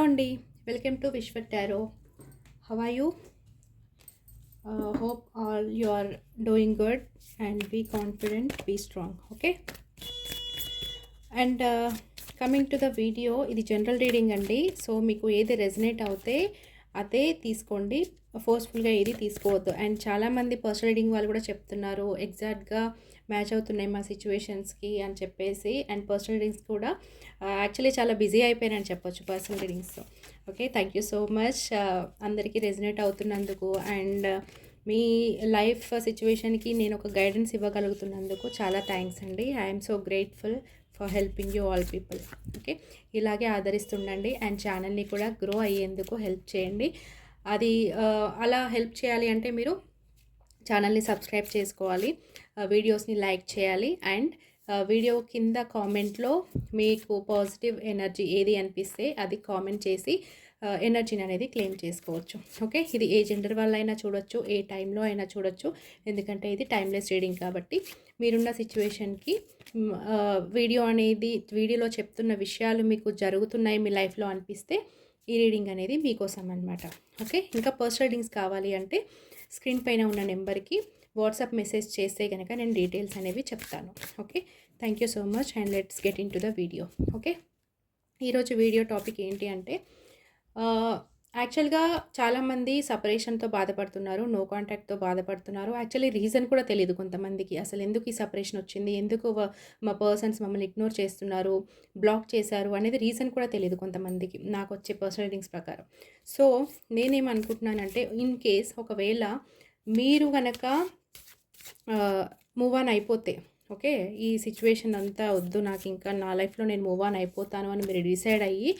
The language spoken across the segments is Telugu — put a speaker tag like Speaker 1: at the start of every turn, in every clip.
Speaker 1: అండి. Welcome to Vishwa Tarot. How are you? Hope all you are doing good and be confident, be strong. Okay. And coming to the video, ఇది జనరల్ రీడింగ్ అండి. సో మీకు ఏది రెజనేట్ అవుతే అదే తీసుకోండి, ఫోర్స్ఫుల్గా ఏది తీసుకోవద్దు. అండ్ చాలామంది పర్సనల్ రీడింగ్ వాళ్ళు కూడా చెప్తున్నారు ఎగ్జాక్ట్గా మ్యాచ్ అవుతున్నాయి మా సిచ్యువేషన్స్కి అని చెప్పేసి. అండ్ పర్సనల్ రీడింగ్స్ కూడా యాక్చువల్లీ చాలా బిజీ అయిపోయానని చెప్పొచ్చు personal readings. Okay, thank you so much అందరికీ రెజనేట్ అవుతున్నందుకు. అండ్ మీ లైఫ్ సిచ్యువేషన్కి నేను ఒక గైడెన్స్ ఇవ్వగలుగుతున్నందుకు చాలా థ్యాంక్స్ అండి. I'm so grateful for helping you all people. Okay, ఇలాగే ఆదరిస్తుండండి అండ్ ఛానల్ని కూడా గ్రో అయ్యేందుకు హెల్ప్ చేయండి. అది అలా హెల్ప్ చేయాలి అంటే మీరు ఛానల్ని సబ్స్క్రైబ్ చేసుకోవాలి, వీడియోస్ని లైక్ చేయాలి. అండ్ వీడియో కింద కామెంట్లో మీకు పాజిటివ్ ఎనర్జీ ఏది అనిపిస్తే అది కామెంట్ చేసి ఎనర్జీని అనేది క్లెయిమ్ చేసుకోవచ్చు. ఓకే, ఇది ఏ జెండర్ వాళ్ళైనా చూడొచ్చు, ఏ టైంలో అయినా చూడొచ్చు, ఎందుకంటే ఇది టైమ్లెస్ రీడింగ్ కాబట్టి. మీరున్న సిచ్యువేషన్కి వీడియోలో చెప్తున్న విషయాలు మీకు జరుగుతున్నాయి మీ లైఫ్లో అనిపిస్తే ఈ రీడింగ్ అనేది మీకోసం అనమాట. ఓకే, ఇంకా పర్సనల్ రీడింగ్స్ కావాలి అంటే స్క్రీన్ పైన ఉన్న నెంబర్కి వాట్సాప్ మెసేజ్ చేస్తే కనుక నేను డీటెయిల్స్ అనేవి చెప్తాను. Okay, thank you so much and let's get in to the video. Okay, ఈరోజు వీడియో టాపిక్ ఏంటి అంటే, యాక్చువల్గా చాలామంది సపరేషన్తో బాధపడుతున్నారు, నో కాంటాక్ట్తో బాధపడుతున్నారు. యాక్చువల్లీ రీజన్ కూడా తెలియదు కొంతమందికి, అసలు ఎందుకు ఈ సపరేషన్ వచ్చింది, ఎందుకు మా పర్సన్స్ మమ్మల్ని ఇగ్నోర్ చేస్తున్నారు, బ్లాక్ చేశారు అనేది రీజన్ కూడా తెలియదు కొంతమందికి, నాకు వచ్చే పర్సనల్ రీడింగ్స్ ప్రకారం. సో నేనేమనుకుంటున్నానంటే, ఇన్ కేస్ ఒకవేళ మీరు కనుక మూవ్ ఆన్ అయిపోతే, ఓకే, ఈ సిచ్యువేషన్ అంతా వద్దు నాకు, ఇంకా నా లైఫ్లో నేను మూవ్ ఆన్ అయిపోతాను అని మీరు డిసైడ్ అయ్యి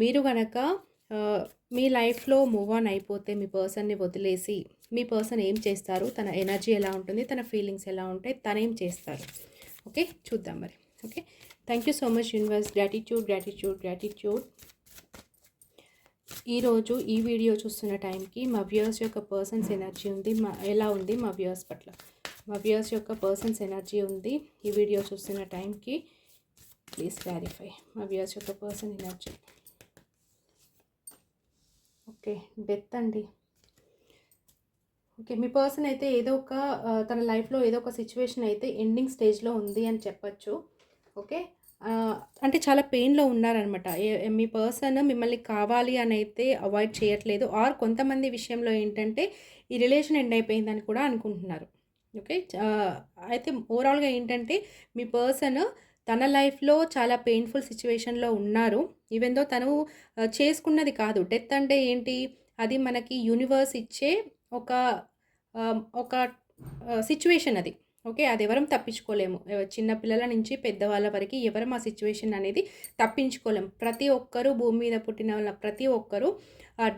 Speaker 1: మీరు కనుక మీ లైఫ్లో మూవ్ ఆన్ అయిపోతే, మీ పర్సన్ని వదిలేసి మీ పర్సన్ ఏం చేస్తారు, తన ఎనర్జీ ఎలా ఉంటుంది, తన ఫీలింగ్స్ ఎలా ఉంటాయి, తనేం చేస్తారు, ఓకే చూద్దాం మరి. Okay, thank you so much universe. Gratitude gratitude gratitude. ఈరోజు ఈ వీడియో చూస్తున్న టైంకి మా వ్యూయర్స్ యొక్క పర్సన్స్ ఎనర్జీ ఉంది, ఎలా ఉంది మా వ్యూయర్స్ పట్ల, మా వ్యూయర్స్ యొక్క పర్సన్స్ ఎనర్జీ ఉంది ఈ వీడియో చూస్తున్న టైంకి. ప్లీజ్ క్లారిఫై మా వ్యూయర్స్ యొక్క పర్సన్ ఎనర్జీ. ఓకే, డెత్ అండి. ఓకే, మీ పర్సన్ అయితే ఏదో ఒక తన లైఫ్లో ఏదో ఒక సిచ్యువేషన్ అయితే ఎండింగ్ స్టేజ్లో ఉంది అని చెప్పచ్చు. ఓకే, అంటే చాలా పెయిన్లో ఉన్నారనమాట. మీ పర్సన్ మిమ్మల్ని కావాలి అని అయితే అవాయిడ్ చేయట్లేదు, ఆర్ కొంతమంది విషయంలో ఏంటంటే ఈ రిలేషన్ ఎండ్ అయిపోయిందని కూడా అనుకుంటున్నారు. ఓకే, అయితే ఓవరాల్గా ఏంటంటే మీ పర్సన్ తన లైఫ్లో చాలా పెయిన్ఫుల్ సిచ్యువేషన్లో ఉన్నారు. ఈవెన్ దో తను చేసుకున్నది కాదు. డెత్ అంటే ఏంటి, అది మనకి యూనివర్స్ ఇచ్చే ఒక ఒక సిచ్యువేషన్ అది. ఓకే, అది ఎవరం తప్పించుకోలేము. చిన్న పిల్లల నుంచి పెద్దవాళ్ళ వరకు ఎవరం ఆ సిచ్యువేషన్ అనేది తప్పించుకోలేము. ప్రతి ఒక్కరూ భూమి మీద పుట్టిన వాళ్ళ ప్రతి ఒక్కరూ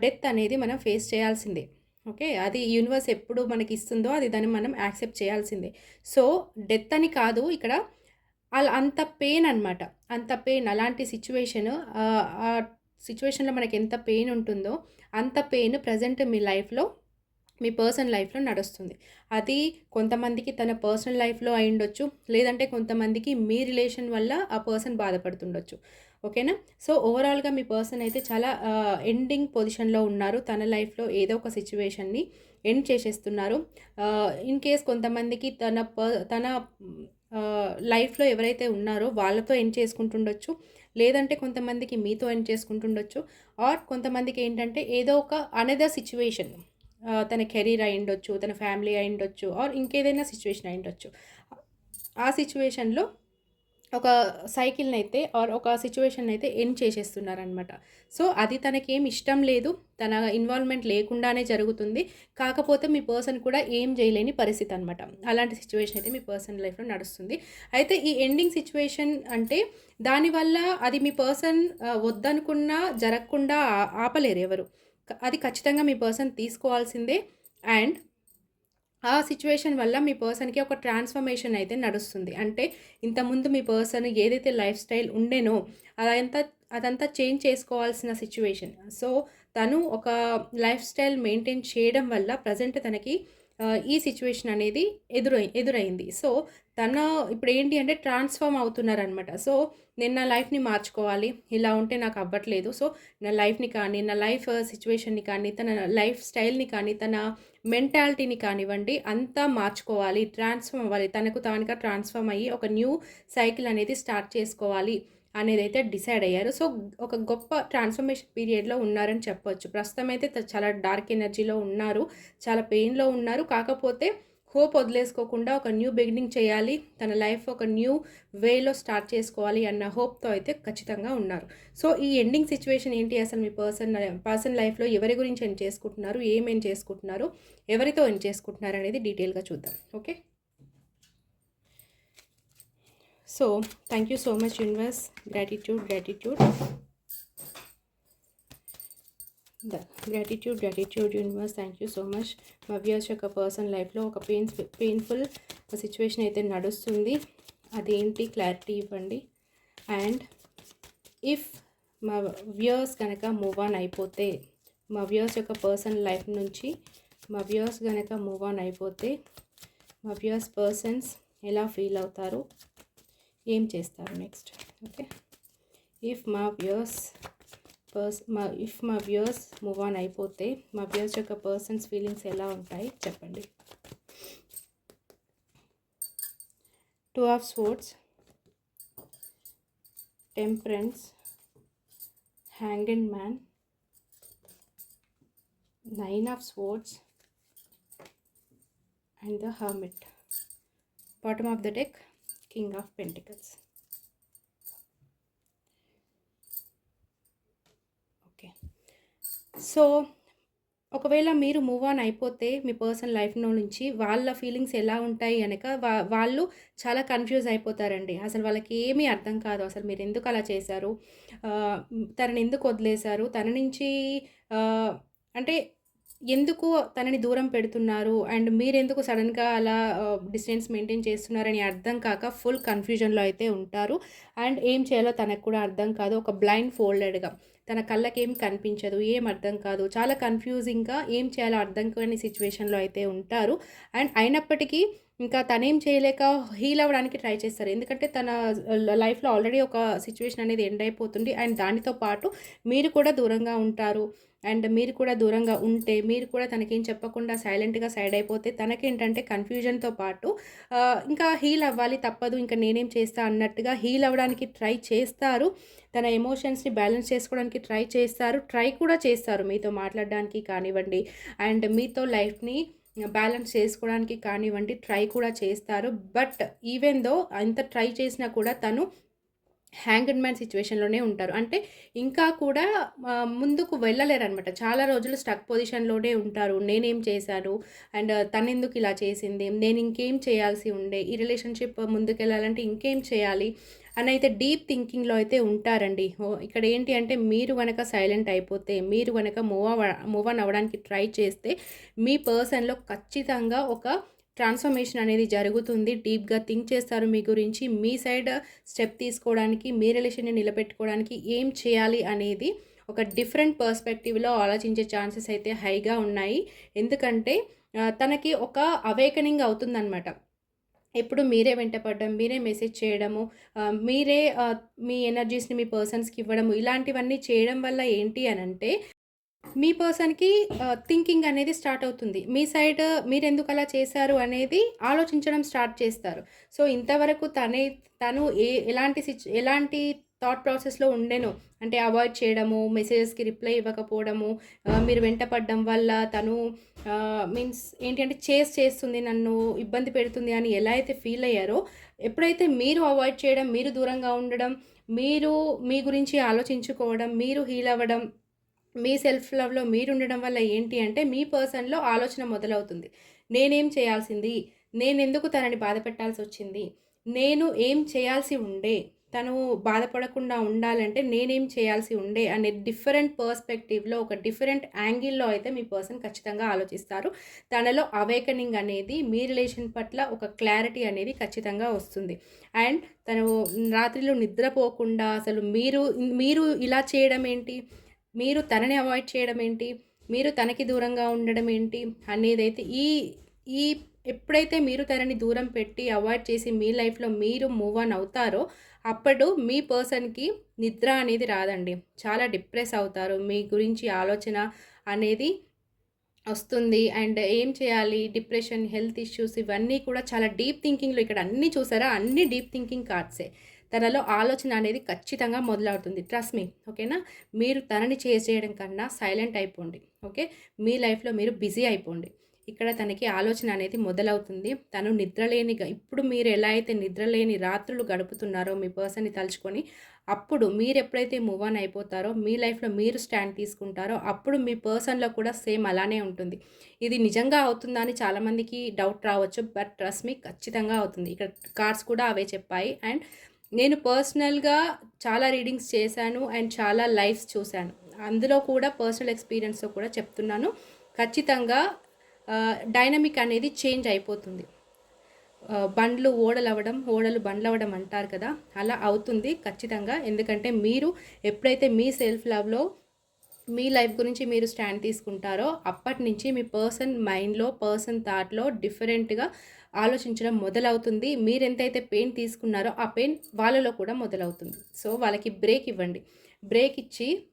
Speaker 1: డెత్ అనేది మనం ఫేస్ చేయాల్సిందే. ఓకే, అది యూనివర్స్ ఎప్పుడు మనకి ఇస్తుందో అది దాన్ని మనం యాక్సెప్ట్ చేయాల్సిందే. సో డెత్ అని కాదు ఇక్కడ, అలా అంత పెయిన్ అనమాట, అంత పెయిన్, అలాంటి సిచ్యువేషన్, ఆ సిచ్యువేషన్లో మనకి ఎంత పెయిన్ ఉంటుందో అంత పెయిన్ ప్రజెంట్ మీ లైఫ్లో, మీ పర్సనల్ లైఫ్లో నడుస్తుంది. అది కొంతమందికి తన పర్సనల్ లైఫ్లో అయి ఉండొచ్చు, లేదంటే కొంతమందికి మీ రిలేషన్ వల్ల ఆ పర్సన్ బాధపడుతుండొచ్చు. ఓకేనా, సో ఓవరాల్గా మీ పర్సన్ అయితే చాలా ఎండింగ్ పొజిషన్లో ఉన్నారు. తన లైఫ్లో ఏదో ఒక సిచ్యువేషన్ని ఎండ్ చేసేస్తున్నారు. ఇన్ కేస్ కొంతమందికి తన లైఫ్లో ఎవరైతే ఉన్నారో వాళ్ళతో ఎండ్ చేసుకుంటుండొచ్చు, లేదంటే కొంతమందికి మీతో ఎండ్ చేసుకుంటుండొచ్చు, ఆర్ కొంతమందికి ఏంటంటే ఏదో ఒక అనదర్ సిచ్యువేషన్, తన కెరీర్ అయి ఉండొచ్చు, తన ఫ్యామిలీ అయి ఉండొచ్చు, ఆర్ ఇంకేదైనా సిచ్యువేషన్ అయి ఉండొచ్చు. ఆ సిచ్యువేషన్లో ఒక సైకిల్ని అయితే ఆర్ ఒక సిచ్యువేషన్ అయితే ఎండ్ చేసేస్తున్నారనమాట. సో అది తనకేం ఇష్టం లేదు, తన ఇన్వాల్వ్మెంట్ లేకుండానే జరుగుతుంది. కాకపోతే మీ పర్సన్ కూడా ఏం చేయలేని పరిస్థితి అనమాట. అలాంటి సిచ్యువేషన్ అయితే మీ పర్సన్ లైఫ్లో నడుస్తుంది. అయితే ఈ ఎండింగ్ సిచ్యువేషన్ అంటే దానివల్ల అది మీ పర్సన్ వద్దనుకున్నా జరగకుండా ఆపలేరు ఎవరు. అది ఖచ్చితంగా మీ పర్సన్ తీసుకోవాల్సిందే. అండ్ ఆ సిచ్యువేషన్ వల్ల మీ పర్సన్కి ఒక ట్రాన్స్ఫర్మేషన్ అయితే నడుస్తుంది. అంటే ఇంతకుముందు మీ పర్సన్ ఏదైతే లైఫ్ స్టైల్ ఉండేనో అదంతా చేంజ్ చేసుకోవాల్సిన సిచ్యువేషన్. సో తను ఒక లైఫ్ స్టైల్ మెయింటైన్ చేయడం వల్ల ప్రజెంట్ తనకి ఈ సిట్యుయేషన్ అనేది ఎదురైంది. సో, తను ఇప్పుడేంటి అంటే ట్రాన్స్‌ఫార్మ్ అవుతున్నారనమాట. సో, నేను నా లైఫ్‌ని మార్చుకోవాలి. ఇలా ఉంటే నాకు అవ్వట్లేదు. సో, నా లైఫ్‌ని కానీ, నా లైఫ్ సిట్యుయేషన్‌ని కానీ, తన లైఫ్ స్టైల్‌ని కానీ, తన మెంటాలిటీని కానివ్వండి అంతా మార్చుకోవాలి. ట్రాన్స్‌ఫార్మ్ అవ్వాలి. తనకు తానుగా ట్రాన్స్‌ఫార్మ్ అయ్యి ఒక న్యూ సైకిల్ అనేది స్టార్ట్ చేసుకోవాలి అనేదైతే డిసైడ్ అయ్యారు. సో, ఒక గొప్ప ట్రాన్స్‌ఫర్మేషన్ పీరియడ్‌లో ఉన్నారని చెప్పొచ్చు. ప్రస్తుతం అయితే చాలా డార్క్ ఎనర్జీలో ఉన్నారు. చాలా పెయిన్‌లో ఉన్నారు. కాకపోతే హోప్ వదిలేసుకోకుండా ఒక న్యూ బిగినింగ్ చేయాలి. తన లైఫ్ ఒక న్యూ వేలో స్టార్ట్ చేసుకోవాలి అన్న హోప్‌తో అయితే ఖచ్చితంగా ఉన్నారు. సో, ఈ ఎండింగ్ సిట్యుయేషన్ ఏంటి అసలు మీ పర్సన్ లైఫ్‌లో ఎవరి గురించి ఎండ్ చేసుకుంటున్నారు? ఏం చేసుకుంటున్నారు? ఎవరితో ఎండ్ చేసుకుంటున్నారు అనేది డీటెయిల్‌గా చూద్దాం. Okay. So, thank you so much universe. Gratitude. Gratitude universe. Thank you so much. మా వ్యూయర్స్ యొక్క పర్సన్ లైఫ్లో ఒక పెయిన్ఫుల్ సిచ్యువేషన్ అయితే నడుస్తుంది. అదేంటి క్లారిటీ ఇవ్వండి. అండ్ ఇఫ్ మా వ్యూయర్స్ కనుక మూవ్ ఆన్ అయిపోతే, మా వ్యూయర్స్ యొక్క పర్సన్ లైఫ్ నుంచి మా వ్యూయర్స్ కనుక మూవ్ ఆన్ అయిపోతే మా వ్యూయర్స్ పర్సన్స్ ఎలా ఫీల్ అవుతారు, ఏం చేస్తారు నెక్స్ట్? ఓకే. ఇఫ్ మా వ్యూయర్స్ మూవ్ ఆన్ అయిపోతే మా వ్యూయర్స్ యొక్క పర్సన్స్ ఫీలింగ్స్ ఎలా ఉంటాయి చెప్పండి. 2 of swords, temperance, hanged man, 9 of swords and the hermit. Bottom of the deck, king of pentacles. Okay. So, ఒకవేళ మీరు మూవ్ ఆన్ అయిపోతే మీ పర్సన్ లైఫ్‌లో నుంచి వాళ్ళ ఫీలింగ్స్ ఎలా ఉంటాయి అనక వాళ్ళు చాలా కన్‌ఫ్యూజ్ అయిపోతారండి. అసలు వాళ్ళకి ఏమీ అర్థం కాదు. అసలు మీరెందుకు అలా చేశారు? తనని ఎందుకు వదిలేశారు? తన నుంచి అంటే ఎందుకు తనని దూరం పెడుతున్నారు? అండ్ మీరెందుకు సడెన్‌గా అలా డిస్టెన్స్ మెయింటైన్ చేస్తున్నారని అర్థం కాక ఫుల్ కన్‌ఫ్యూజన్‌లో అయితే ఉంటారు. అండ్ ఏం చేయాలో తనకు కూడా అర్థం కాదు. ఒక బ్లైండ్ ఫోల్డెడ్‌గా తన కళ్ళకేం కనిపించదు. ఏం అర్థం కాదు. చాలా కన్‌ఫ్యూజింగ్‌గా ఏం చేయాలో అర్థం కాని సిట్యుయేషన్‌లో అయితే ఉంటారు. అండ్ అయినప్పటికీ ఇంకా తనేం చేయలేక హీల్ అవ్వడానికి ట్రై చేస్తారు. ఎందుకంటే తన లైఫ్‌లో ఆల్రెడీ ఒక సిట్యుయేషన్ అనేది ఎండ్ అయిపోతుంది. అండ్ దానితో పాటు మీరు కూడా దూరంగా ఉంటారు. అండ్ మీరు కూడా దూరంగా ఉంటే, మీరు కూడా తనకేం చెప్పకుండా సైలెంట్‌గా సైడ్ అయిపోతే తనకేంటంటే కన్‌ఫ్యూజన్‌తో పాటు ఇంకా హీల్ అవ్వాలి తప్పదు. ఇంకా నేనేం చేస్తా అన్నట్టుగా హీల్ అవ్వడానికి ట్రై చేస్తారు. తన ఎమోషన్స్‌ని బ్యాలెన్స్ చేసుకోవడానికి ట్రై చేస్తారు. ట్రై కూడా చేస్తారు మీతో మాట్లాడడానికి కానివ్వండి, అండ్ మీతో లైఫ్‌ని బ్యాలెన్స్ చేసుకోవడానికి కానివ్వండి ట్రై కూడా చేస్తారు. బట్ ఈవెన్ దో అంత ట్రై చేసినా కూడా తను హ్యాంగ్డ్ మ్యాన్ సిట్యుయేషన్‌లోనే ఉంటారు. అంటే ఇంకా కూడా ముందుకు వెళ్ళలేరనమాట. చాలా రోజులు స్టక్ పొజిషన్‌లోనే ఉంటారు. నేనేం చేశాను? అండ్ తనెందుకు ఇలా చేసింది? నేను ఇంకేం చేయాల్సి ఉండే? ఈ రిలేషన్‌షిప్ ముందుకెళ్ళాలంటే ఇంకేం చేయాలి? అనైతే డీప్ థింకింగ్‌లో అయితే ఉంటారండి. ఇక్కడ ఏంటి అంటే మీరు గనక సైలెంట్ అయిపోతే, మీరు గనక మూవ్ ఆన్ అవ్వడానికి ట్రై చేస్తే మీ పర్సన్‌లో ఖచ్చితంగా ఒక ట్రాన్స్ఫర్మేషన్ అనేది జరుగుతుంది. డీప్‌గా థింక్ చేస్తారు మీ గురించి. మీ సైడ్ స్టెప్ తీసుకోవడానికి, మీ రిలేషన్‌ని నిలబెట్టుకోవడానికి ఏం చేయాలి అనేది ఒక డిఫరెంట్ పర్స్పెక్టివ్‌లో ఆలోచించే ఛాన్సెస్ అయితే హైగా ఉన్నాయి. ఎందుకంటే తనకి ఒక అవేకనింగ్ అవుతుందనమాట. ఎప్పుడు మీరే వెంటపడడం, మీరే మెసేజ్ చేయడము, మీరే మీ ఎనర్జీస్‌ని మీ పర్సన్స్‌కి ఇవ్వడము, ఇలాంటివన్నీ చేయడం వల్ల ఏంటి అనంటే మీ పర్సన్‌కి థింకింగ్ అనేది స్టార్ట్ అవుతుంది. మీ సైడ్ మీరెందుకు అలా చేశారు అనేది ఆలోచించడం స్టార్ట్ చేస్తారు. సో, ఇంతవరకు తను ఎలాంటి థాట్ ప్రాసెస్‌లో ఉండెనో అంటే అవాయిడ్ చేయడము, మెసేజెస్‌కి రిప్లై ఇవ్వకపోవడము, మీరు వెంట పడడం వల్ల తను మీన్స్ ఏంటి అంటే చేస్తుంది నన్ను, ఇబ్బంది పెడుతుంది అని ఎలా అయితే ఫీల్ అయ్యారో, ఎప్పుడైతే మీరు అవాయిడ్ చేయడం, మీరు దూరంగా ఉండడం, మీరు మీ గురించి ఆలోచించుకోవడం, మీరు హీల్ అవ్వడం, మీ సెల్ఫ్ లవ్‌లో మీరుండడం వల్ల ఏంటి అంటే, మీ పర్సన్‌లో ఆలోచన మొదలవుతుంది. నేనేం చేయాల్సింది? నేనెందుకు తనని బాధపెట్టాల్సొచ్చింది? నేను ఏం చేయాల్సి ఉండే? తను బాధపడకుండా ఉండాలంటే నేనేం చేయాల్సి ఉండే? అనే డిఫరెంట్ పర్స్పెక్టివ్‌లో, ఒక డిఫరెంట్ యాంగిల్‌లో అయితే మీ పర్సన్ ఖచ్చితంగా ఆలోచిస్తారు. తనలో అవేకనింగ్ అనేది, మీ రిలేషన్ పట్ల ఒక క్లారిటీ అనేది ఖచ్చితంగా వస్తుంది. అండ్ తను రాత్రిలో నిద్రపోకుండా అసలు మీరు ఇలా చేయడం ఏంటి? మీరు తనని అవాయిడ్ చేయడం ఏంటి? మీరు తనకి దూరంగా ఉండడం ఏంటి? అనేదైతే ఈ ఈ ఎప్పుడైతే మీరు తనని దూరం పెట్టి అవాయిడ్ చేసి మీ లైఫ్‌లో మీరు మూవ్ ఆన్ అవుతారో, అప్పుడు మీ పర్సన్‌కి నిద్ర అనేది రాదండి. చాలా డిప్రెస్ అవుతారు. మీ గురించి ఆలోచన అనేది వస్తుంది. అండ్ ఏం చేయాలి? డిప్రెషన్, హెల్త్ ఇష్యూస్ ఇవన్నీ కూడా చాలా డీప్ థింకింగ్‌లో ఇక్కడ అన్నీ చూసారా? అన్నీ డీప్ థింకింగ్ కార్డ్సే. తనలో ఆలోచన అనేది ఖచ్చితంగా మొదలవుతుంది. Trust me. ఓకేనా? మీరు తనని చేజ్ చేయడం కన్నా సైలెంట్ అయిపోండి. ఓకే? మీ లైఫ్‌లో మీరు బిజీ అయిపోండి. ఇక్కడ తనకి ఆలోచన అనేది మొదలవుతుంది. తను నిద్రలేనిగా ఇప్పుడు మీరు ఎలా అయితే నిద్రలేని రాత్రులు గడుపుతున్నారో మీ పర్సన్‌ని తలుచుకొని, అప్పుడు మీరెప్పుడైతే మూవ్ ఆన్ అయిపోతారో, మీ లైఫ్‌లో మీరు స్టాండ్ తీసుకుంటారో, అప్పుడు మీ పర్సన్‌లో కూడా సేమ్ అలానే ఉంటుంది. ఇది నిజంగా అవుతుందా అని చాలామందికి డౌట్ రావచ్చు. బట్ ట్రస్ట్ మీ ఖచ్చితంగా అవుతుంది. ఇక్కడ కార్డ్స్ కూడా అవే చెప్పాయి. అండ్ నేను పర్సనల్‌గా చాలా రీడింగ్స్ చేశాను. అండ్ చాలా లైవ్స్ చూశాను. అందులో కూడా పర్సనల్ ఎక్స్‌పీరియన్స్‌తో కూడా చెప్తున్నాను. ఖచ్చితంగా డైనమిక్ అనేది చేంజ్ అయిపోతుంది. బండ్లు ఓడలవ్వడం, ఓడలు బండ్లవ్వడం అంటారు కదా! అలా అవుతుంది ఖచ్చితంగా. ఎందుకంటే మీరు ఎప్పుడైతే మీ సెల్ఫ్ లవ్‌లో మీ లైఫ్ గురించి మీరు స్టాండ్ తీసుకుంటారో, అప్పటినుంచి మీ పర్సన్ మైండ్‌లో, పర్సన్ థాట్‌లో డిఫరెంట్‌గా ఆలోచించడం మొదలవుతుంది. మీరెంతైతే పెయిన్ తీసుకున్నారో, ఆ పెయిన్ వాళ్ళలో కూడా మొదలవుతుంది. సో, వాళ్ళకి బ్రేక్ ఇవ్వండి. బ్రేక్ ఇచ్చి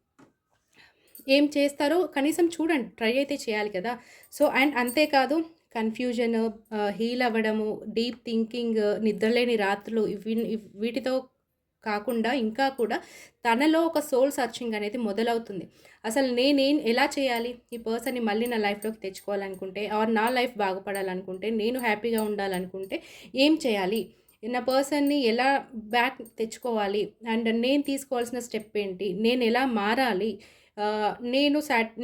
Speaker 1: ఏం చేస్తారో కనీసం చూడండి. ట్రై అయితే చేయాలి కదా! సో, అండ్ అంతేకాదు కన్‌ఫ్యూజన్, హీల్ అవ్వడము, డీప్ థింకింగ్, నిద్రలేని రాత్రులు వీటితో కాకుండా ఇంకా కూడా తనలో ఒక సోల్ సర్చింగ్ అనేది మొదలవుతుంది. అసలు ఎలా చేయాలి? ఈ పర్సన్‌ని మళ్ళీ నా లైఫ్‌లోకి తెచ్చుకోవాలనుకుంటే ఆర్ నా లైఫ్ బాగుపడాలనుకుంటే, నేను హ్యాపీగా ఉండాలనుకుంటే ఏం చేయాలి? నా పర్సన్‌ని ఎలా బ్యాక్ తెచ్చుకోవాలి? అండ్ నేను తీసుకోవాల్సిన స్టెప్ ఏంటి? నేనెలా మారాలి?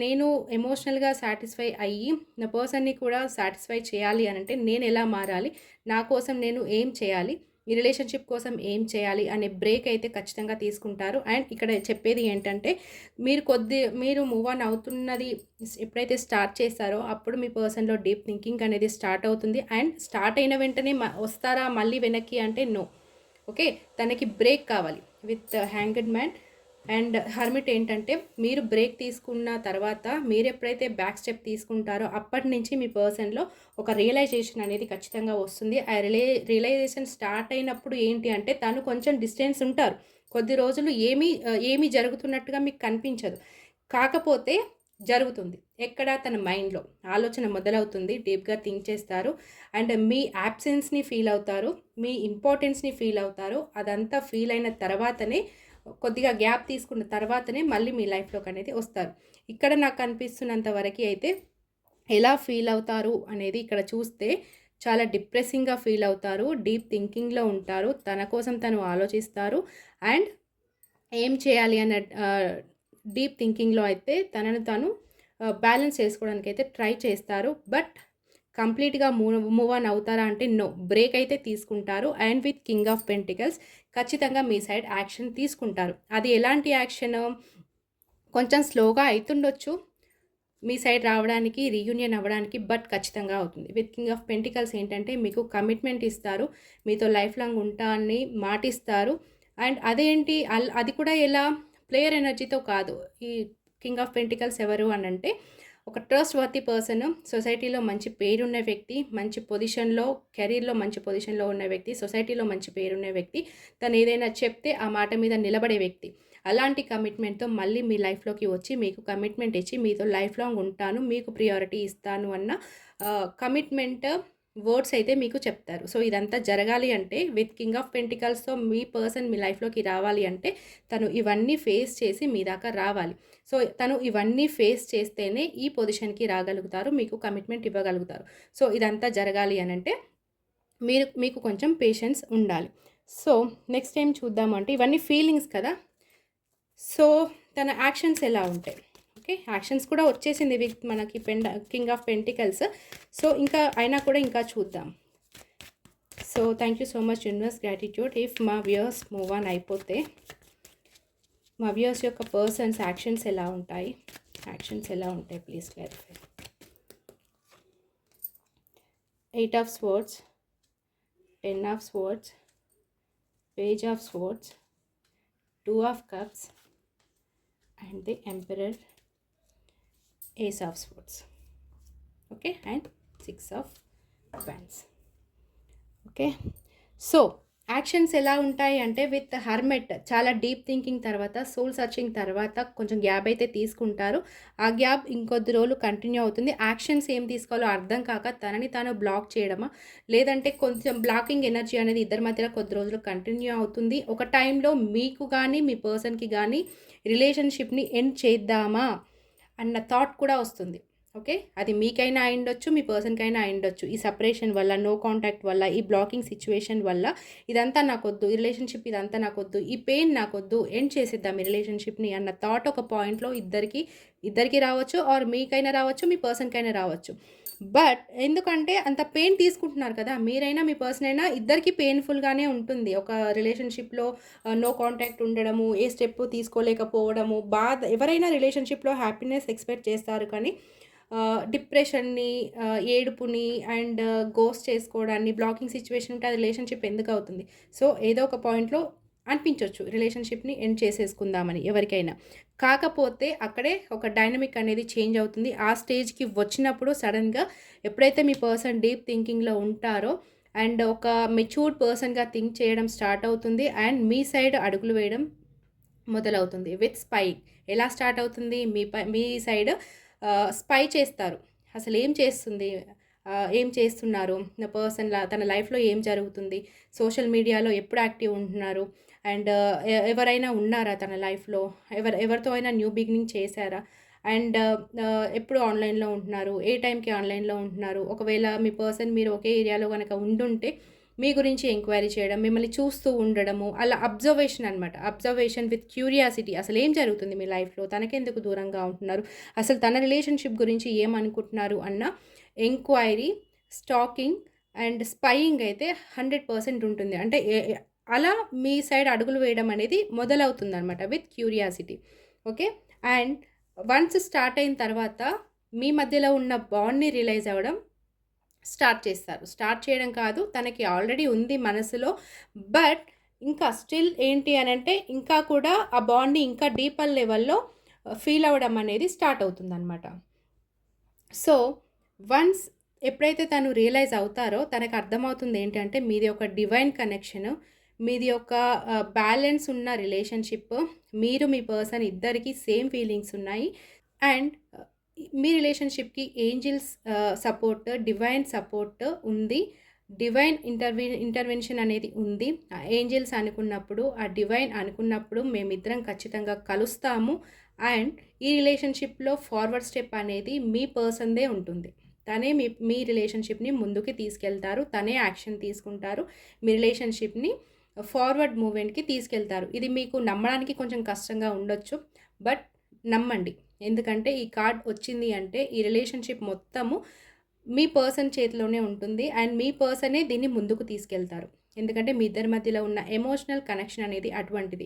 Speaker 1: నేను ఎమోషనల్‌గా సాటిస్ఫై అయ్యి, నా పర్సన్‌ని కూడా సాటిస్ఫై చేయాలి అనంటే నేనెలా మారాలి? నా కోసం నేను ఏం చేయాలి? ఈ రిలేషన్‌షిప్ కోసం ఏం చేయాలి? అనే బ్రేక్ అయితే ఖచ్చితంగా తీసుకుంటారు. అండ్ ఇక్కడ చెప్పేది ఏంటంటే, మీరు మూవ్ ఆన్ అవుతున్నది ఎప్పుడైతే స్టార్ట్ చేస్తారో, అప్పుడు మీ పర్సన్‌లో డీప్ థింకింగ్ అనేది స్టార్ట్ అవుతుంది. అండ్ స్టార్ట్ అయిన వెంటనే వస్తారా మళ్ళీ వెనక్కి అంటే నో. ఓకే. తనకి బ్రేక్ కావాలి. With hanged man and hermit ఏంటంటే, మీరు బ్రేక్ తీసుకున్న తర్వాత మీరెప్పుడైతే బ్యాక్ స్టెప్ తీసుకుంటారో అప్పటి నుంచి మీ పర్సన్‌లో ఒక రియలైజేషన్ అనేది ఖచ్చితంగా వస్తుంది. ఆ రియలైజేషన్ స్టార్ట్ అయినప్పుడు ఏంటి అంటే, తను కొంచెం డిస్టెన్స్ ఉంటారు. కొద్ది రోజులు ఏమీ జరుగుతున్నట్టుగా మీకు కనిపించదు. కాకపోతే జరుగుతుంది. ఎక్కడ? తన మైండ్‌లో. ఆలోచన మొదలవుతుంది. డీప్‌గా థింక్ చేస్తారు. అండ్ మీ యాబ్సెన్స్‌ని ఫీల్ అవుతారు. మీ ఇంపార్టెన్స్‌ని ఫీల్ అవుతారు. అదంతా ఫీల్ అయిన తర్వాతనే కొద్దిగా గ్యాప్ తీసుకున్న తర్వాతనే మళ్ళీ మీ లైఫ్‌లోకి అనేది వస్తారు. ఇక్కడ నాకు అనిపిస్తున్నంత వరకి అయితే ఎలా ఫీల్ అవుతారు అనేది ఇక్కడ చూస్తే చాలా డిప్రెసింగ్‌గా ఫీల్ అవుతారు. డీప్ థింకింగ్‌లో ఉంటారు. తన కోసం తను ఆలోచిస్తారు. అండ్ ఏం చేయాలి అన్న డీప్ థింకింగ్‌లో అయితే తనను తాను బ్యాలెన్స్ చేసుకోవడానికైతే ట్రై చేస్తారు. బట్ కంప్లీట్‌గా మూవ్ ఆన్ అవుతారా అంటే నో. బ్రేక్ అయితే తీసుకుంటారు. And with king of pentacles ఖచ్చితంగా మీ సైడ్ యాక్షన్ తీసుకుంటారు. అది ఎలాంటి యాక్షన్? కొంచెం స్లోగా అయితుండొచ్చు. మీ సైడ్ రావడానికి, రీయూనియన్ అవ్వడానికి. బట్ ఖచ్చితంగా అవుతుంది. విత్ కింగ్ ఆఫ్ పెంటికల్స్ ఏంటంటే మీకు కమిట్మెంట్ ఇస్తారు. మీతో లైఫ్ లాంగ్ ఉంటా అని మాటిస్తారు. అండ్ అదేంటి అది కూడా ఎలా? ప్లేయర్ ఎనర్జీతో కాదు. ఈ కింగ్ ఆఫ్ పెంటికల్స్ ఎవరు అనంటే ఒక ట్రస్ట్ వర్తీ పర్సన్, సొసైటీలో మంచి పేరున్న వ్యక్తి, మంచి పొజిషన్‌లో, కెరీర్‌లో మంచి పొజిషన్‌లో ఉన్న వ్యక్తి, సొసైటీలో మంచి పేరున్న వ్యక్తి, తను ఏదైనా చెప్తే ఆ మాట మీద నిలబడే వ్యక్తి. అలాంటి కమిట్మెంట్‌తో మళ్ళీ మీ లైఫ్‌లోకి వచ్చి మీకు కమిట్మెంట్ ఇచ్చి మీతో లైఫ్ లాంగ్ ఉంటాను, మీకు ప్రియారిటీ ఇస్తాను అన్న కమిట్మెంట్ వర్డ్స్ అయితే మీకు చెప్తారు. సో, ఇదంతా జరగాలి అంటే విత్ కింగ్ ఆఫ్ పెంటికల్స్‌తో మీ పర్సన్ మీ లైఫ్‌లోకి రావాలి అంటే తను ఇవన్నీ ఫేస్ చేసి మీ దాకా రావాలి. సో, తను ఇవన్నీ ఫేస్ చేస్తేనే ఈ పొజిషన్‌కి రాగలుగుతారు. మీకు కమిట్మెంట్ ఇవ్వగలుగుతారు. సో, ఇదంతా జరగాలి అనంటే మీకు కొంచెం పేషెన్స్ ఉండాలి. సో, నెక్స్ట్ ఏం చూద్దామంటే ఇవన్నీ ఫీలింగ్స్ కదా! సో, తన యాక్షన్స్ ఎలా ఉంటాయి? ఓకే. యాక్షన్స్ కూడా వచ్చేసింది విత్ మనకి కింగ్ ఆఫ్ పెంటికల్స్. సో, ఇంకా అయినా కూడా ఇంకా చూద్దాం. So, thank you so much universe, gratitude. If మా వ్యూయర్స్ మూవ్ ఆన్ అయిపోతే మా వ్యూయర్స్ యొక్క పర్సన్స్ యాక్షన్స్ ఎలా ఉంటాయి? Please clarify. 8 of swords, 10 of swords, page of swords, 2 of cups and the emperor, ace of swords. Okay, and 6 of friends. Okay. So actions ఎలా ఉంటాయి అంటే విత్ హర్మెట్ చాలా డీప్ థింకింగ్ తర్వాత, సోల్ సర్చింగ్ తర్వాత కొంచెం గ్యాప్ అయితే తీసుకుంటారు. ఆ గ్యాప్ ఇంకొద్ది రోజులు కంటిన్యూ అవుతుంది. యాక్షన్స్ ఏం తీసుకోవాలో అర్థం కాక తనని తాను బ్లాక్ చేయడమా, లేదంటే కొంచెం బ్లాకింగ్ ఎనర్జీ అనేది ఇద్దరి మధ్యలో కొద్ది రోజులు కంటిన్యూ అవుతుంది. ఒక టైంలో మీకు కానీ మీ పర్సన్కి కానీ రిలేషన్షిప్ని ఎండ్ చేద్దామా అన్న థాట్ కూడా వస్తుంది. ఓకే. అది మీకైనా అయ్యుండొచ్చు, మీ పర్సన్‌కైనా అయ్యుండొచ్చు. ఈ సెపరేషన్ వల్ల, నో కాంటాక్ట్ వల్ల, ఈ బ్లాకింగ్ సిట్యుయేషన్ వల్ల ఇదంతా నాకొద్దు, ఈ రిలేషన్‌షిప్ ఇదంతా నాకొద్దు, ఈ పెయిన్ నాకొద్దు, ఎండ్ చేసేద్దాం ఈ రిలేషన్‌షిప్‌ని అన్న థాట్ ఒక పాయింట్‌లో ఇద్దరికీ రావచ్చు, ఆర్ మీకైనా రావచ్చు, మీ పర్సన్‌కైనా రావచ్చు. బట్ ఎందుకంటే అంత పెయిన్ తీసుకుంటున్నారు కదా! మీరైనా, మీ పర్సన్ అయినా ఇద్దరికీ పెయిన్‌ఫుల్‌గానే ఉంటుంది. ఒక రిలేషన్‌షిప్‌లో నో కాంటాక్ట్ ఉండడము, ఏ స్టెప్పు తీసుకోలేకపోవడము, బాధ ఎవరైనా రిలేషన్‌షిప్‌లో హ్యాపీనెస్ ఎక్స్‌పెక్ట్ చేస్తారు కానీ డిప్రెషన్‌ని, ఏడుపుని అండ్ గోస్ట్ చేసుకోవడాన్ని, బ్లాకింగ్ సిట్యుయేషన్ ఉంటే ఆ రిలేషన్‌షిప్ ఎందుకవుతుంది? సో, ఏదో ఒక పాయింట్‌లో అనిపించొచ్చు రిలేషన్‌షిప్‌ని ఎండ్ చేసేసుకుందామని ఎవరికైనా. కాకపోతే అక్కడే ఒక డైనమిక్ అనేది చేంజ్ అవుతుంది. ఆ స్టేజ్‌కి వచ్చినప్పుడు సడెన్‌గా ఎప్పుడైతే మీ పర్సన్ డీప్ థింకింగ్‌లో ఉంటారో అండ్ ఒక మెచ్యూర్డ్ పర్సన్‌గా థింక్ చేయడం స్టార్ట్ అవుతుంది. అండ్ మీ సైడ్ అడుగులు వేయడం మొదలవుతుంది. విత్ స్పై ఎలా స్టార్ట్ అవుతుంది? మీ సైడ్ స్పై చేస్తారు. అసలేం చేస్తుంది? ఏం చేస్తున్నారు? నా పర్సన్ తన లైఫ్‌లో ఏం జరుగుతుంది? సోషల్ మీడియాలో ఎప్పుడు యాక్టివ్ ఉంటున్నారు? అండ్ ఎవరైనా ఉన్నారా తన లైఫ్‌లో? ఎవరితో అయినా న్యూ బిగినింగ్ చేశారా? అండ్ ఎప్పుడు ఆన్‌లైన్‌లో ఉంటున్నారు? ఏ టైంకి ఆన్‌లైన్‌లో ఉంటున్నారు? ఒకవేళ మీ పర్సన్ మీరు ఒకే ఏరియాలో గనక ఉండుంటే మీ గురించి ఎంక్వైరీ చేయడం, మిమ్మల్ని చూస్తూ ఉండడము, అలా అబ్జర్వేషన్ అనమాట. Observation with curiosity. అసలేం జరుగుతుంది మీ లైఫ్‌లో? తనకెందుకు దూరంగా ఉంటున్నారు? అసలు తన రిలేషన్‌షిప్ గురించి ఏమనుకుంటున్నారు అన్న ఎంక్వైరీ, స్టాకింగ్ అండ్ స్పైయింగ్ అయితే 100% ఉంటుంది. అంటే అలా మీ సైడ్ అడుగులు వేయడం అనేది మొదలవుతుందనమాట with curiosity. Okay. And once start అయిన తర్వాత మీ మధ్యలో ఉన్న బాండ్‌ని రియలైజ్ అవ్వడం స్టార్ట్ చేస్తారు. స్టార్ట్ చేయడం కాదు, తనకి ఆల్రెడీ ఉంది మనసులో. బట్ ఇంకా స్టిల్ ఏంటి అనంటే, ఇంకా కూడా ఆ బాండ్‌ని ఇంకా డీపర్ లెవెల్‌లో ఫీల్ అవ్వడం అనేది స్టార్ట్ అవుతుందనమాట. సో, వన్స్ ఎప్పుడైతే తను రియలైజ్ అవుతారో, తనకు అర్థమవుతుంది ఏంటి అంటే, మీది ఒక డివైన్ కనెక్షను, మీది ఒక బ్యాలెన్స్ ఉన్న రిలేషన్‌షిప్. మీరు, మీ పర్సన్ ఇద్దరికీ సేమ్ ఫీలింగ్స్ ఉన్నాయి. అండ్ మీ రిలేషన్‌షిప్‌కి ఏంజిల్స్ సపోర్ట్, డివైన్ సపోర్ట్ ఉంది. డివైన్ ఇంటర్వెన్షన్ అనేది ఉంది. ఆ ఏంజిల్స్ అనుకున్నప్పుడు, ఆ డివైన్ అనుకున్నప్పుడు మేమిద్దరం ఖచ్చితంగా కలుస్తాము. అండ్ ఈ రిలేషన్‌షిప్‌లో ఫార్వర్డ్ స్టెప్ అనేది మీ పర్సన్‌దే ఉంటుంది. తనే మీ రిలేషన్‌షిప్‌ని ముందుకి తీసుకెళ్తారు. తనే యాక్షన్ తీసుకుంటారు. మీ రిలేషన్‌షిప్‌ని ఫార్వర్డ్ మూవ్‌మెంట్‌కి తీసుకెళ్తారు. ఇది మీకు నమ్మడానికి కొంచెం కష్టంగా ఉండొచ్చు. బట్ నమ్మండి. ఎందుకంటే ఈ కార్డ్ వచ్చింది అంటే ఈ రిలేషన్‌షిప్ మొత్తము మీ పర్సన్ చేతిలోనే ఉంటుంది. అండ్ మీ పర్సనే దీన్ని ముందుకు తీసుకెళ్తారు. ఎందుకంటే మీ ఇద్దరి మధ్యలో ఉన్న ఎమోషనల్ కనెక్షన్ అనేది అటువంటిది.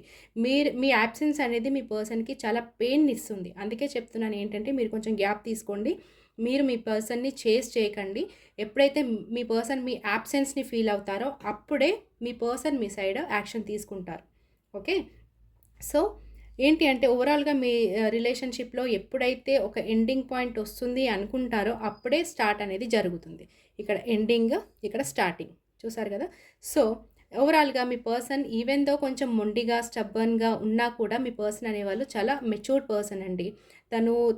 Speaker 1: మీ యాబ్సెన్స్ అనేది మీ పర్సన్‌కి చాలా పెయిన్‌నిస్తుంది. అందుకే చెప్తున్నాను ఏంటంటే మీరు కొంచెం గ్యాప్ తీసుకోండి. మీరు మీ పర్సన్‌ని చేజ్ చేయకండి. ఎప్పుడైతే మీ పర్సన్ మీ యాబ్సెన్స్‌ని ఫీల్ అవుతారో అప్పుడే మీ పర్సన్ మీ సైడ్ యాక్షన్ తీసుకుంటారు. ఓకే. సో, ఏంటి అంటే ఓవరాల్‌గా మీ రిలేషన్‌షిప్‌లో ఎప్పుడైతే ఒక ఎండింగ్ పాయింట్ వస్తుంది అనుకుంటారో అప్పుడే స్టార్ట్ అనేది జరుగుతుంది. ఇక్కడ ఎండింగ్, ఇక్కడ స్టార్టింగ్. చూసారు గదా! సో, ఓవరాల్‌గా మీ పర్సన్ ఈవెన్ దో కొంచెం మొండిగా, స్టబ్బర్న్‌గా ఉన్నా కూడా మీ పర్సన్ అనేవాళ్ళు చాలా మెచ్యూర్డ్ పర్సన్ అండి.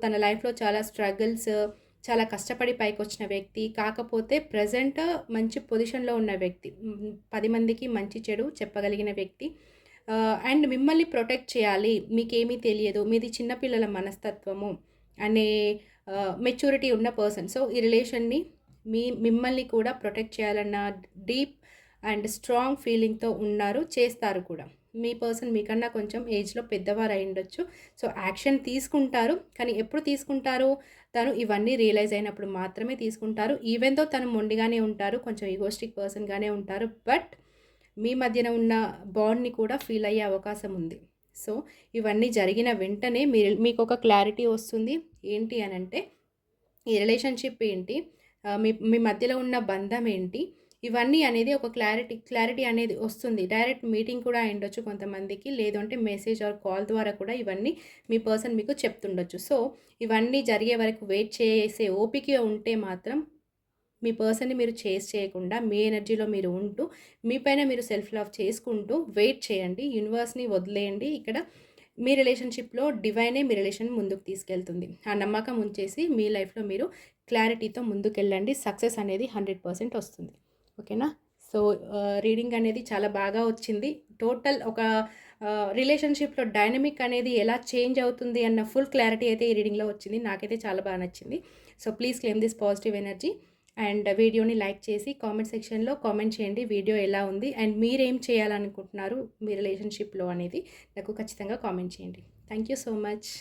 Speaker 1: తన లైఫ్‌లో చాలా స్ట్రగుల్స్, చాలా కష్టపడి పైకొచ్చిన వ్యక్తి. కాకపోతే ప్రెజెంట్ మంచి పొజిషన్‌లో ఉన్న వ్యక్తి. 10 మందికి మంచి, చెడు చెప్పగలిగిన వ్యక్తి. అండ్ మిమ్మల్ని ప్రొటెక్ట్ చేయాలి. మీకేమీ తెలియదు. మీది చిన్న పిల్లల మనస్తత్వము అనే మెచ్యూరిటీ ఉన్న పర్సన్. సో, ఈ రిలేషన్‌ని మిమ్మల్ని కూడా ప్రొటెక్ట్ చేయాలన్న డీప్ అండ్ స్ట్రాంగ్ ఫీలింగ్‌తో ఉన్నారు. చేస్తారు కూడా. మీ పర్సన్ మీకన్నా కొంచెం ఏజ్‌లో పెద్దవారు అయ్యుండొచ్చు. సో, యాక్షన్ తీసుకుంటారు. కానీ ఎప్పుడు తీసుకుంటారు? తను ఇవన్నీ రియలైజ్ అయినప్పుడు మాత్రమే తీసుకుంటారు. ఈవెన్ దో తను మొండిగానే ఉంటారు. కొంచెం ఈగోస్టిక్ పర్సన్‌గానే ఉంటారు. బట్ మీ మధ్యన ఉన్న బాండ్‌ని కూడా ఫీల్ అయ్యే అవకాశం ఉంది. సో, ఇవన్నీ జరిగిన వెంటనే మీకొక క్లారిటీ వస్తుంది. ఏంటి అనంటే, ఈ రిలేషన్‌షిప్ ఏంటి? మీ మీ మధ్యలో ఉన్న బంధం ఏంటి? ఇవన్నీ అనేది ఒక క్లారిటీ అనేది వస్తుంది. డైరెక్ట్ మీటింగ్ కూడా అయ్యుండొచ్చు కొంతమందికి. లేదు అంటే మెసేజ్ ఆర్ కాల్ ద్వారా కూడా ఇవన్నీ మీ పర్సన్ మీకు చెప్తుండొచ్చు. సో, ఇవన్నీ జరిగే వరకు వెయిట్ చేసే ఓపిక ఉంటే మాత్రం మీ పర్సన్‌ని మీరు చేజ్ చేయకుండా, మీ ఎనర్జీలో మీరు ఉంటూ, మీ పైన మీరు సెల్ఫ్ లవ్ చేసుకుంటూ వెయిట్ చేయండి. యూనివర్స్‌ని వదిలేయండి. ఇక్కడ మీ రిలేషన్‌షిప్‌లో డివైనే మీ రిలేషన్ ముందుకు తీసుకెళ్తుంది. ఆ నమ్మకం ఉంచేసి మీ లైఫ్‌లో మీరు క్లారిటీతో ముందుకెళ్ళండి. సక్సెస్ అనేది 100% వస్తుంది. ఓకేనా? సో, రీడింగ్ అనేది చాలా బాగా వచ్చింది. టోటల్ ఒక రిలేషన్‌షిప్‌లో డైనమిక్ అనేది ఎలా చేంజ్ అవుతుంది అన్న ఫుల్ క్లారిటీ అయితే ఈ రీడింగ్‌లో వచ్చింది. నాకైతే చాలా బాగా నచ్చింది. So, please claim this positive energy and వీడియోని లైక్ చేసి కామెంట్ సెక్షన్‌లో కామెంట్ చేయండి. వీడియో ఎలా ఉంది అండ్ మీరేం చేయాలనుకుంటున్నారు మీ రిలేషన్‌షిప్‌లో అనేది నాకు ఖచ్చితంగా కామెంట్ చేయండి. Thank you so much.